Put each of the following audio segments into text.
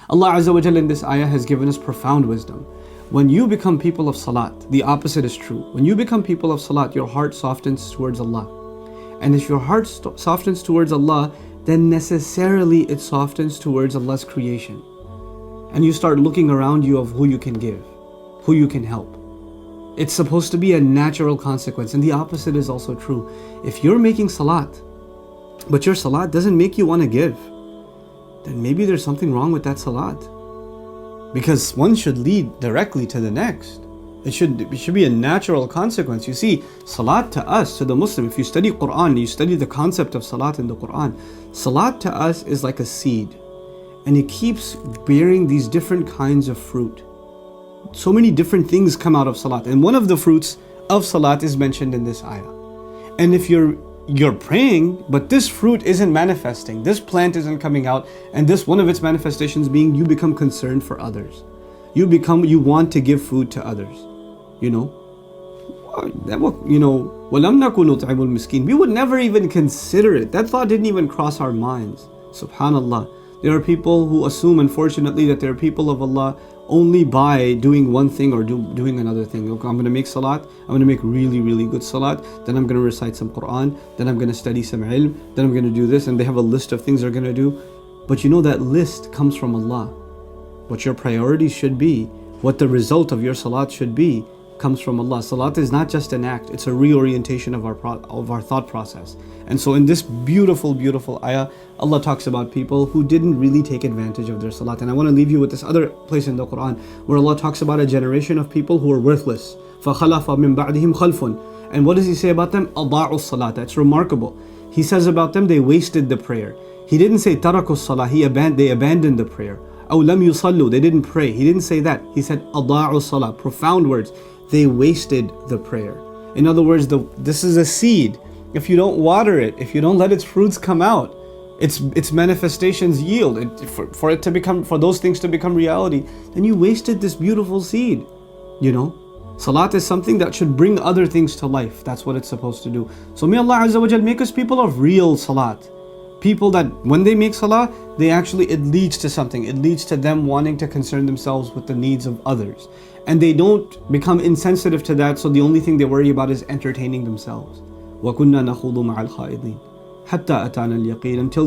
Allah Azza wa Jalla in this ayah has given us profound wisdom. When you become people of salat, the opposite is true. When you become people of salat, your heart softens towards Allah. And if your heart softens towards Allah, then necessarily it softens towards Allah's creation. And you start looking around you of who you can give, who you can help. It's supposed to be a natural consequence. And the opposite is also true. If you're making salat, but your salat doesn't make you want to give, then maybe there's something wrong with that salat. Because one should lead directly to the next. It should be a natural consequence. You see, salat to us, to the Muslim, if you study Quran, you study the concept of salat in the Quran, salat to us is like a seed. And it keeps bearing these different kinds of fruit. So many different things come out of salat. And one of the fruits of salat is mentioned in this ayah. And if you're praying, but this fruit isn't manifesting, this plant isn't coming out, and this one of its manifestations being you become concerned for others. You want to give food to others. We would never even consider it. That thought didn't even cross our minds. Subhanallah. There are people who assume, unfortunately, that they're people of Allah only by doing one thing or doing another thing. Okay, I'm going to make salat, I'm going to make really, really good salat, then I'm going to recite some Quran, then I'm going to study some ilm, then I'm going to do this, and they have a list of things they're going to do. But you know that list comes from Allah. What your priorities should be, what the result of your salat should be, comes from Allah. Salat is not just an act, it's a reorientation of our thought process. And so in this beautiful, beautiful ayah, Allah talks about people who didn't really take advantage of their salat. And I want to leave you with this other place in the Quran where Allah talks about a generation of people who are worthless. فَخَلَفَ مِن بَعْدِهِمْ خَلْفٌ. And what does He say about them? أَضَاعُوا الصَّلَاةَ. That's remarkable. He says about them, they wasted the prayer. He didn't say تَرَكُوا الصَّلَاة. They abandoned the prayer. أَوْ لَمْ يُصَلُّوا. They didn't pray. He didn't say that. He said أَضَاعُوا الصَّلَاة. Profound words. They wasted the prayer. In other words, this is a seed. If you don't water it, if you don't let its fruits come out, its manifestations yield, for those things to become reality, then you wasted this beautiful seed. Salat is something that should bring other things to life. That's what it's supposed to do. So may Allah Azza wa Jal make us people of real salat. People that when they make salah, it leads to something. It leads to them wanting to concern themselves with the needs of others. And they don't become insensitive to that, so the only thing they worry about is entertaining themselves. وَكُنَّا نَخُوضُ مَعَ الْخَائِضِينَ حَتَّى أَتَانَا الْيَقِينَ. Until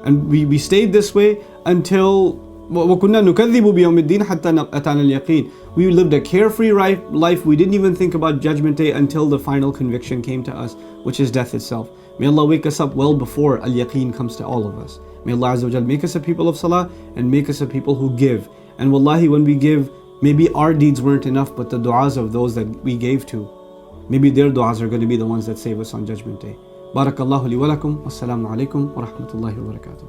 and we stayed this way until وَكُنَّا نُكَذِّبُ بِيَوْمِ الدِّينِ حَتَّى أَتَانَا الْيَقِينَ. We lived a carefree life. We didn't even think about Judgment Day until the final conviction came to us, which is death itself. May Allah wake us up well before al-yaqeen comes to all of us. May Allah Azza wa Jal make us a people of salah and make us a people who give. And wallahi, when we give, maybe our deeds weren't enough, but the du'as of those that we gave to, maybe their du'as are going to be the ones that save us on Judgment Day. Barakallahu li wa lakum. Wassalamu alaikum wa rahmatullahi wa barakatuh.